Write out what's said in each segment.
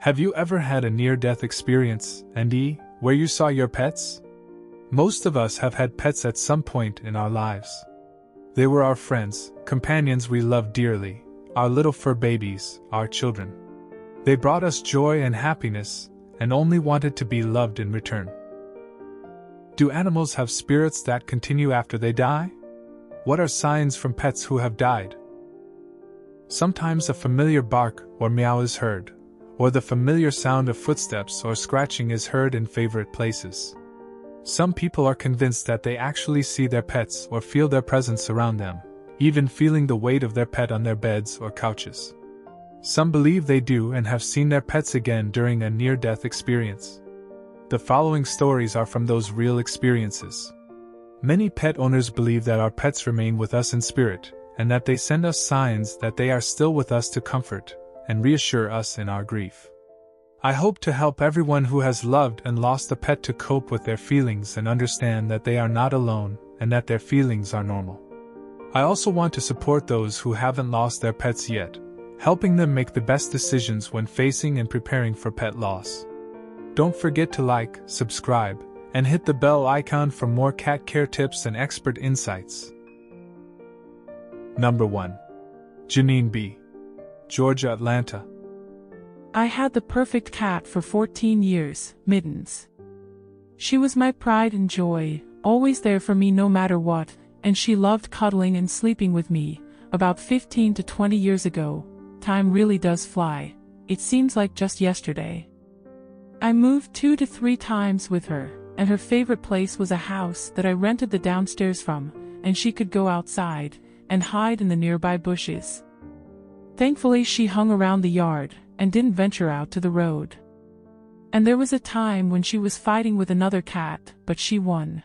Have you ever had a near-death experience, where you saw your pets? Most of us have had pets at some point in our lives. They were our friends, companions we loved dearly, our little fur babies, our children. They brought us joy and happiness, and only wanted to be loved in return. Do animals have spirits that continue after they die? What are signs from pets who have died? Sometimes a familiar bark or meow is heard, or the familiar sound of footsteps or scratching is heard in favorite places. Some people are convinced that they actually see their pets or feel their presence around them, even feeling the weight of their pet on their beds or couches. Some believe they do and have seen their pets again during a near-death experience. The following stories are from those real experiences. Many pet owners believe that our pets remain with us in spirit, and that they send us signs that they are still with us to comfort and reassure us in our grief. I hope to help everyone who has loved and lost a pet to cope with their feelings and understand that they are not alone and that their feelings are normal. I also want to support those who haven't lost their pets yet, helping them make the best decisions when facing and preparing for pet loss. Don't forget to like, subscribe, and hit the bell icon for more cat care tips and expert insights. Number 1. Jeannine B. Georgia, Atlanta. I had the perfect cat for 14 years, Mittens. She was my pride and joy, always there for me no matter what, and she loved cuddling and sleeping with me. About 15 to 20 years ago, time really does fly. It seems like just yesterday. I moved 2 to 3 times with her, and her favorite place was a house that I rented the downstairs from, and she could go outside and hide in the nearby bushes. Thankfully, she hung around the yard and didn't venture out to the road. And there was a time when she was fighting with another cat, but she won.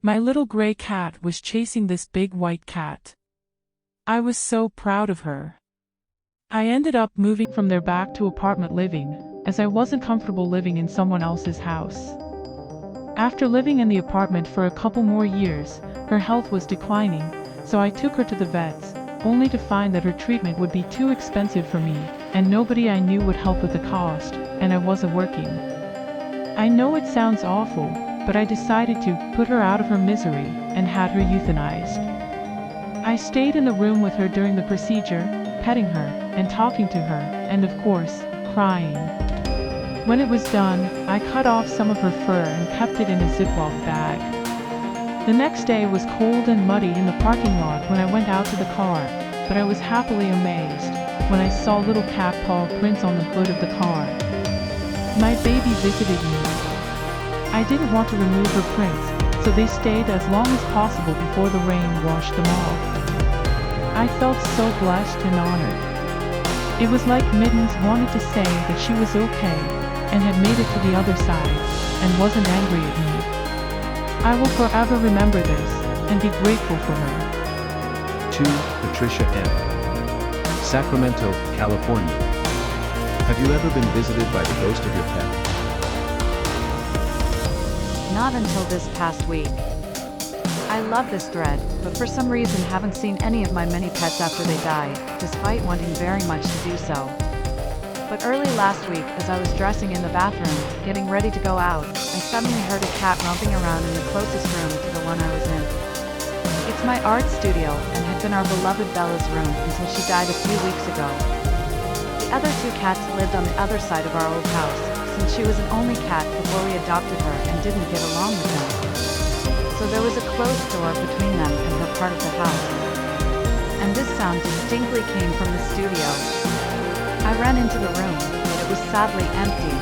My little gray cat was chasing this big white cat. I was so proud of her. I ended up moving from there back to apartment living, as I wasn't comfortable living in someone else's house. After living in the apartment for a couple more years, her health was declining, so I took her to the vets, only to find that her treatment would be too expensive for me, and nobody I knew would help with the cost, and I wasn't working. I know it sounds awful, but I decided to put her out of her misery and had her euthanized. I stayed in the room with her during the procedure, petting her and talking to her, and of course, crying. When it was done, I cut off some of her fur and kept it in a Ziploc bag. The next day was cold and muddy in the parking lot when I went out to the car, but I was happily amazed when I saw little cat paw prints on the hood of the car. My baby visited me. I didn't want to remove her prints, so they stayed as long as possible before the rain washed them off. I felt so blessed and honored. It was like Mittens wanted to say that she was okay and had made it to the other side and wasn't angry at me. I will forever remember this and be grateful for her. 2. Patricia M. Sacramento, California. Have you ever been visited by the ghost of your pet? Not until this past week. I love this thread, but for some reason haven't seen any of my many pets after they died, despite wanting very much to do so. But early last week, as I was dressing in the bathroom, getting ready to go out, I suddenly heard a cat romping around in the closest room to the one I was in. It's my art studio, and had been our beloved Bella's room until she died a few weeks ago. The other 2 cats lived on the other side of our old house, since she was an only cat before we adopted her and didn't get along with them. So there was a closed door between them and her part of the house. And this sound distinctly came from the studio. I ran into the room, but it was sadly empty.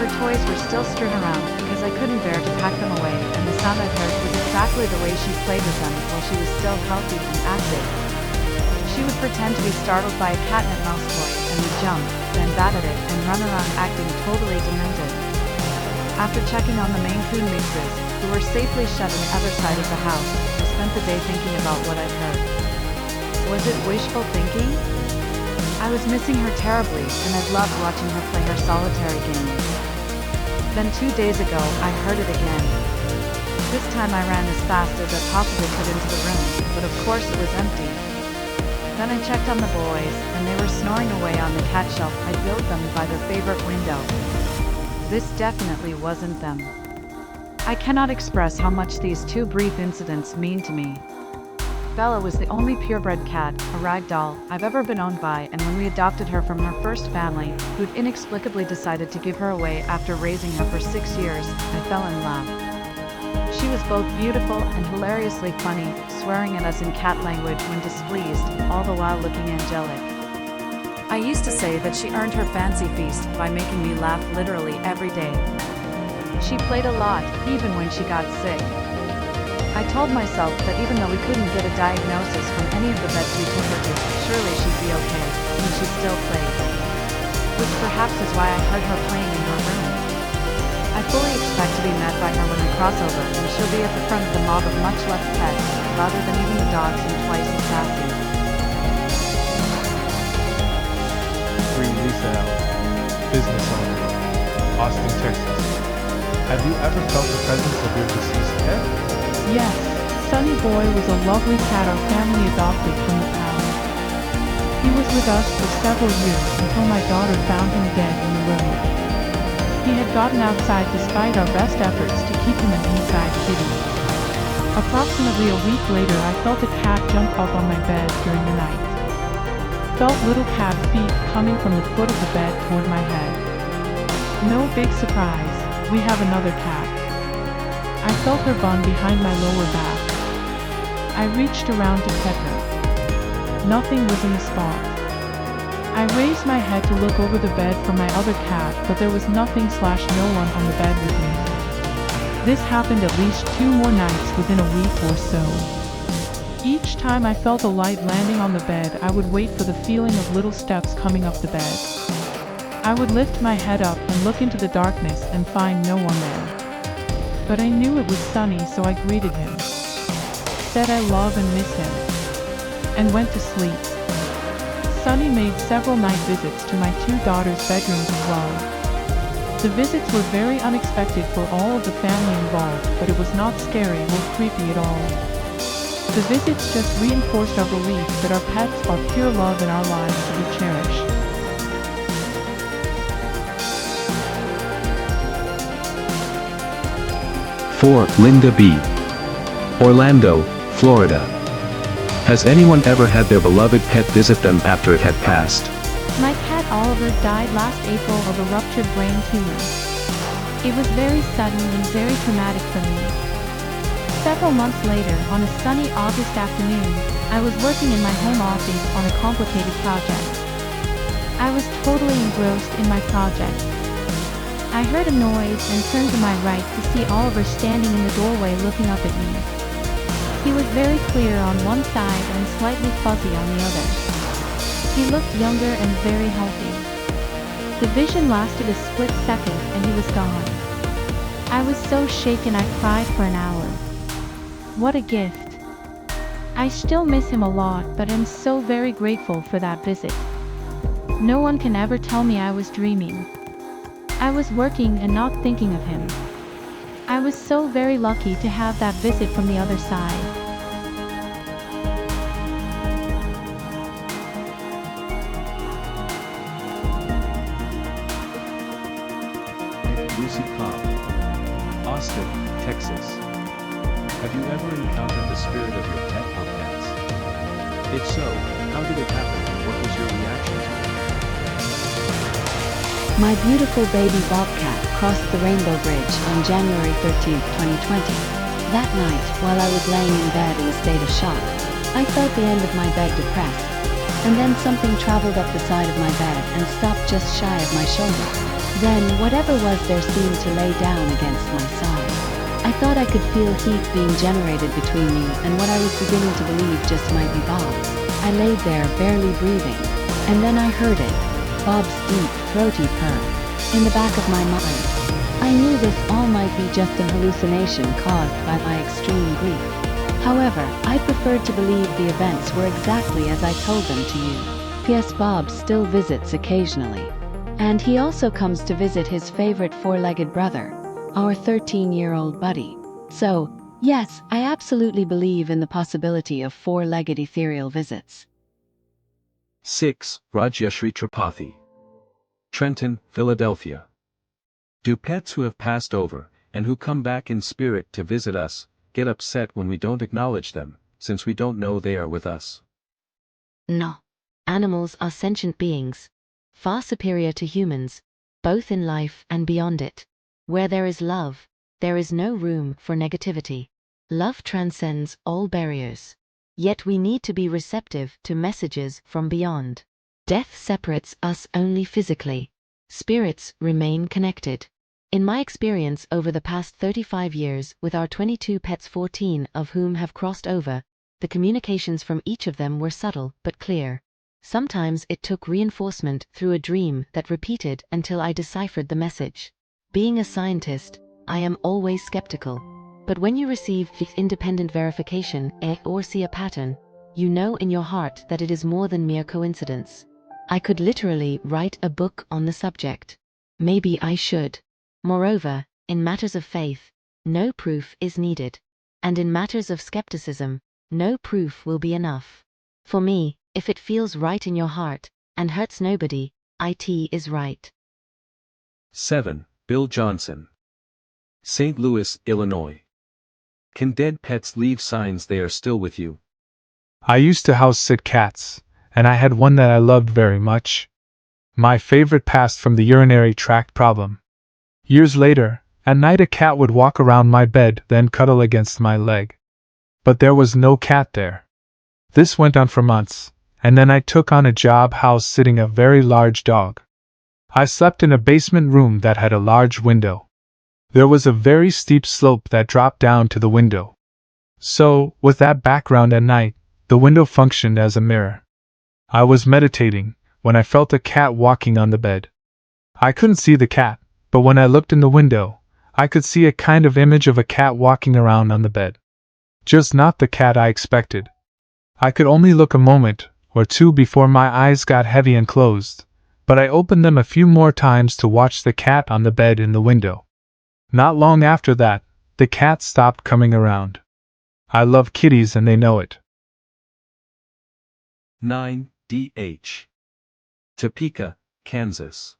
Her toys were still strewn around because I couldn't bear to pack them away, and the sound I heard was exactly the way she played with them while she was still healthy and active. She would pretend to be startled by a catnip mouse toy and would jump, then bat at it and run around acting totally demented. After checking on the Maine Coon mixes, who were safely shut on the other side of the house, I spent the day thinking about what I'd heard. Was it wishful thinking? I was missing her terribly, and I'd loved watching her play her solitary game. Then 2 days ago, I heard it again. This time I ran as fast as I possibly could into the room, but of course it was empty. Then I checked on the boys, and they were snoring away on the cat shelf I built them by their favorite window. This definitely wasn't them. I cannot express how much these two brief incidents mean to me. Bella was the only purebred cat, a rag doll, I've ever been owned by, and when we adopted her from her first family, who'd inexplicably decided to give her away after raising her for 6 years, I fell in love. She was both beautiful and hilariously funny, swearing at us in cat language when displeased, all the while looking angelic. I used to say that she earned her fancy feast by making me laugh literally every day. She played a lot, even when she got sick. I told myself that even though we couldn't get a diagnosis from any of the vets we took her to, surely she'd be okay, and she still played. Which perhaps is why I heard her playing in her room. I fully expect to be met by her when we cross over, and she'll be at the front of the mob of much-loved pets, rather than even the dogs and twice as sassy. Free Lisa L. Business owner. Austin, Texas. Have you ever felt the presence of your deceased pet? Yes, Sunny Boy was a lovely cat our family adopted from the pound. He was with us for several years until my daughter found him dead in the road. He had gotten outside despite our best efforts to keep him an inside kitty. Approximately a week later I felt a cat jump up on my bed during the night. Felt little cat feet coming from the foot of the bed toward my head. No big surprise, we have another cat. I felt her bun behind my lower back. I reached around to pet her. Nothing was in the spot. I raised my head to look over the bed for my other cat, but there was nothing/no one on the bed with me. This happened at least 2 more nights within a week or so. Each time I felt a light landing on the bed, I would wait for the feeling of little steps coming up the bed. I would lift my head up and look into the darkness and find no one there. But I knew it was Sunny, so I greeted him, said I love and miss him, and went to sleep. Sunny made several night visits to my 2 daughters' bedrooms as well. The visits were very unexpected for all of the family involved, but it was not scary or creepy at all. The visits just reinforced our belief that our pets are pure love in our lives to be cherished. For Linda B. Orlando, Florida. Has anyone ever had their beloved pet visit them after it had passed? My cat Oliver died last April of a ruptured brain tumor. It was very sudden and very traumatic for me. Several months later, on a sunny August afternoon, I was working in my home office on a complicated project. I was totally engrossed in my project. I heard a noise and turned to my right to see Oliver standing in the doorway looking up at me. He was very clear on one side and slightly fuzzy on the other. He looked younger and very healthy. The vision lasted a split second and he was gone. I was so shaken I cried for an hour. What a gift. I still miss him a lot, but am so very grateful for that visit. No one can ever tell me I was dreaming. I was working and not thinking of him. I was so very lucky to have that visit from the other side. Lucy Cobb, Austin, Texas. Have you ever encountered the spirit of your pet or pets? If so, how did it happen and what was your reaction to it? My beautiful baby bobcat crossed the Rainbow Bridge on January 13, 2020. That night, while I was laying in bed in a state of shock, I felt the end of my bed depressed, and then something traveled up the side of my bed and stopped just shy of my shoulder. Then, whatever was there seemed to lay down against my side. I thought I could feel heat being generated between me and what I was beginning to believe just might be Bob. I laid there barely breathing, and then I heard it. Bob's deep, throaty purr, in the back of my mind. I knew this all might be just an hallucination caused by my extreme grief. However, I preferred to believe the events were exactly as I told them to you. P.S. Bob still visits occasionally. And he also comes to visit his favorite 4-legged brother, our 13-year-old buddy. So, yes, I absolutely believe in the possibility of 4-legged ethereal visits. 6. Rajyashri Tripathi. Trenton, Philadelphia. Do pets who have passed over, and who come back in spirit to visit us, get upset when we don't acknowledge them, since we don't know they are with us? No. Animals are sentient beings, far superior to humans, both in life and beyond it. Where there is love, there is no room for negativity. Love transcends all barriers. Yet we need to be receptive to messages from beyond. Death separates us only physically. Spirits remain connected. In my experience over the past 35 years with our 22 pets, 14 of whom have crossed over, the communications from each of them were subtle but clear. Sometimes it took reinforcement through a dream that repeated until I deciphered the message. Being a scientist, I am always skeptical. But when you receive independent verification or see a pattern, you know in your heart that it is more than mere coincidence. I could literally write a book on the subject. Maybe I should. Moreover, in matters of faith, no proof is needed. And in matters of skepticism, no proof will be enough. For me, if it feels right in your heart, and hurts nobody, it is right. 7. Bill Johnson. St. Louis, Illinois. Can dead pets leave signs they are still with you? I used to house sit cats, and I had one that I loved very much. My favorite passed from the urinary tract problem. Years later, at night a cat would walk around my bed, then cuddle against my leg. But there was no cat there. This went on for months, and then I took on a job house sitting a very large dog. I slept in a basement room that had a large window. There was a very steep slope that dropped down to the window. So, with that background at night, the window functioned as a mirror. I was meditating when I felt a cat walking on the bed. I couldn't see the cat, but when I looked in the window, I could see a kind of image of a cat walking around on the bed. Just not the cat I expected. I could only look a moment or two before my eyes got heavy and closed, but I opened them a few more times to watch the cat on the bed in the window. Not long after that, the cat stopped coming around. I love kitties and they know it. 9. D.H. Topeka, Kansas.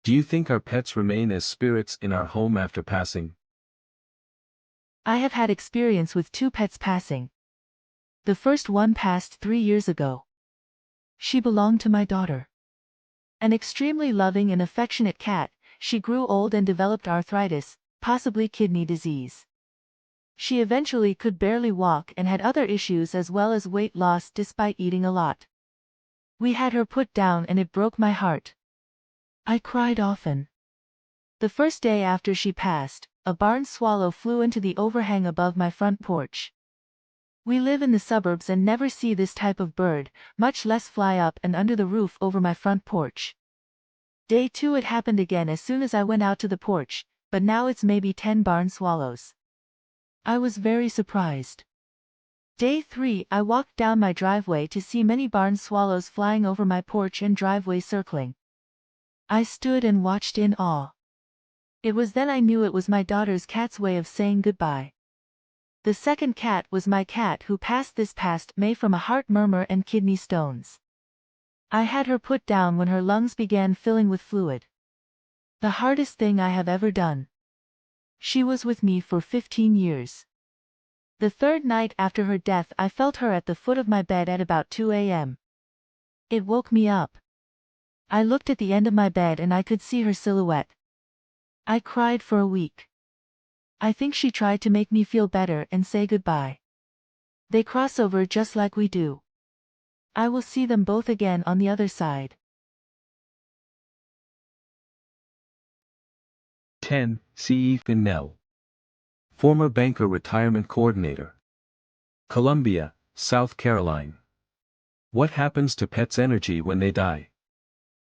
Do you think our pets remain as spirits in our home after passing? I have had experience with 2 pets passing. The first one passed 3 years ago. She belonged to my daughter. An extremely loving and affectionate cat, she grew old and developed arthritis, possibly kidney disease. She eventually could barely walk and had other issues as well as weight loss despite eating a lot. We had her put down and it broke my heart. I cried often. The first day after she passed, a barn swallow flew into the overhang above my front porch. We live in the suburbs and never see this type of bird, much less fly up and under the roof over my front porch. Day 2 it happened again as soon as I went out to the porch, but now it's maybe 10 barn swallows. I was very surprised. Day 3 I walked down my driveway to see many barn swallows flying over my porch and driveway circling. I stood and watched in awe. It was then I knew it was my daughter's cat's way of saying goodbye. The second cat was my cat who passed this past May from a heart murmur and kidney stones. I had her put down when her lungs began filling with fluid. The hardest thing I have ever done. She was with me for 15 years. The third night after her death I felt her at the foot of my bed at about 2 a.m. It woke me up. I looked at the end of my bed and I could see her silhouette. I cried for a week. I think she tried to make me feel better and say goodbye. They cross over just like we do. I will see them both again on the other side. 10. C.E. Finnell. Former banker retirement coordinator. Columbia, South Carolina. What happens to pets' energy when they die?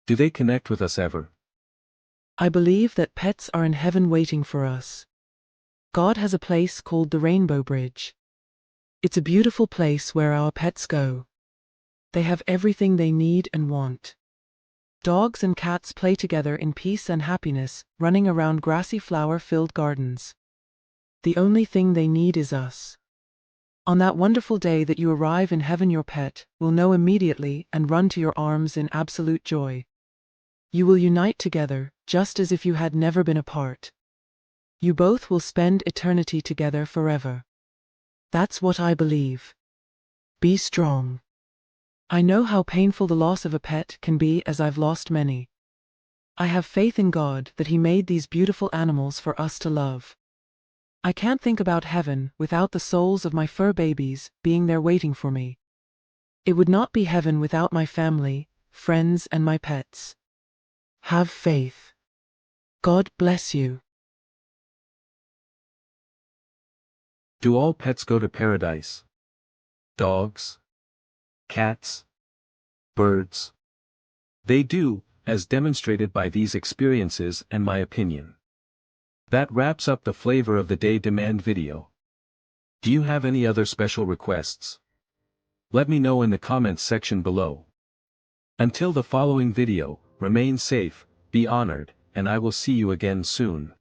Do they connect with us ever? I believe that pets are in heaven waiting for us. God has a place called the Rainbow Bridge. It's a beautiful place where our pets go. They have everything they need and want. Dogs and cats play together in peace and happiness, running around grassy flower-filled gardens. The only thing they need is us. On that wonderful day that you arrive in heaven, your pet will know immediately and run to your arms in absolute joy. You will unite together, just as if you had never been apart. You both will spend eternity together forever. That's what I believe. Be strong. I know how painful the loss of a pet can be, as I've lost many. I have faith in God that He made these beautiful animals for us to love. I can't think about heaven without the souls of my fur babies being there waiting for me. It would not be heaven without my family, friends, and my pets. Have faith. God bless you. Do all pets go to paradise? Dogs? Cats? Birds? They do, as demonstrated by these experiences and my opinion. That wraps up the Flavor of the Day demand video. Do you have any other special requests? Let me know in the comments section below. Until the following video, remain safe, be honored, and I will see you again soon.